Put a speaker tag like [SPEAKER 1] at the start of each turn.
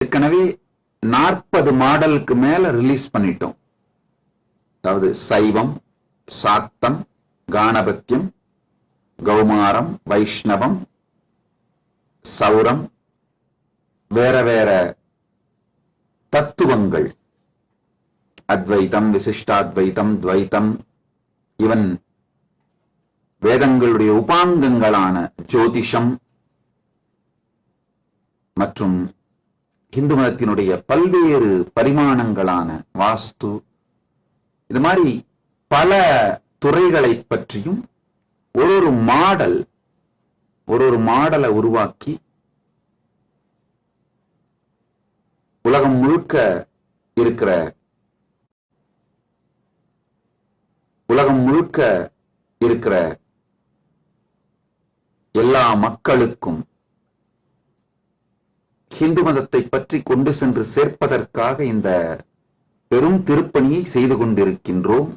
[SPEAKER 1] ஏற்கனவே 40 மாடலுக்கு மேல ரிலீஸ் பண்ணிட்டோம். அதாவது சைவம், சாக்தம், காணபத்தியம், கௌமாரம், வைஷ்ணவம், சௌரம், வேற வேற தத்துவங்கள், அத்வைதம், விசிஷ்டாத்வைதம், துவைத்தம், இவன் வேதங்களுடைய உபாங்கங்களான ஜோதிஷம் மற்றும் இந்து மதத்தினுடைய பல்வேறு பரிமாணங்களான வாஸ்து, இது மாதிரி பல துறைகளை பற்றியும் ஒரு மாடலை உருவாக்கி உலகம் முழுக்க இருக்கிற எல்லா மக்களுக்கும் ஹிந்து மதத்தை பற்றி கொண்டு சென்று சேர்ப்பதற்காக இந்த பெரும் திருப்பணியை செய்து கொண்டிருக்கின்றோம்.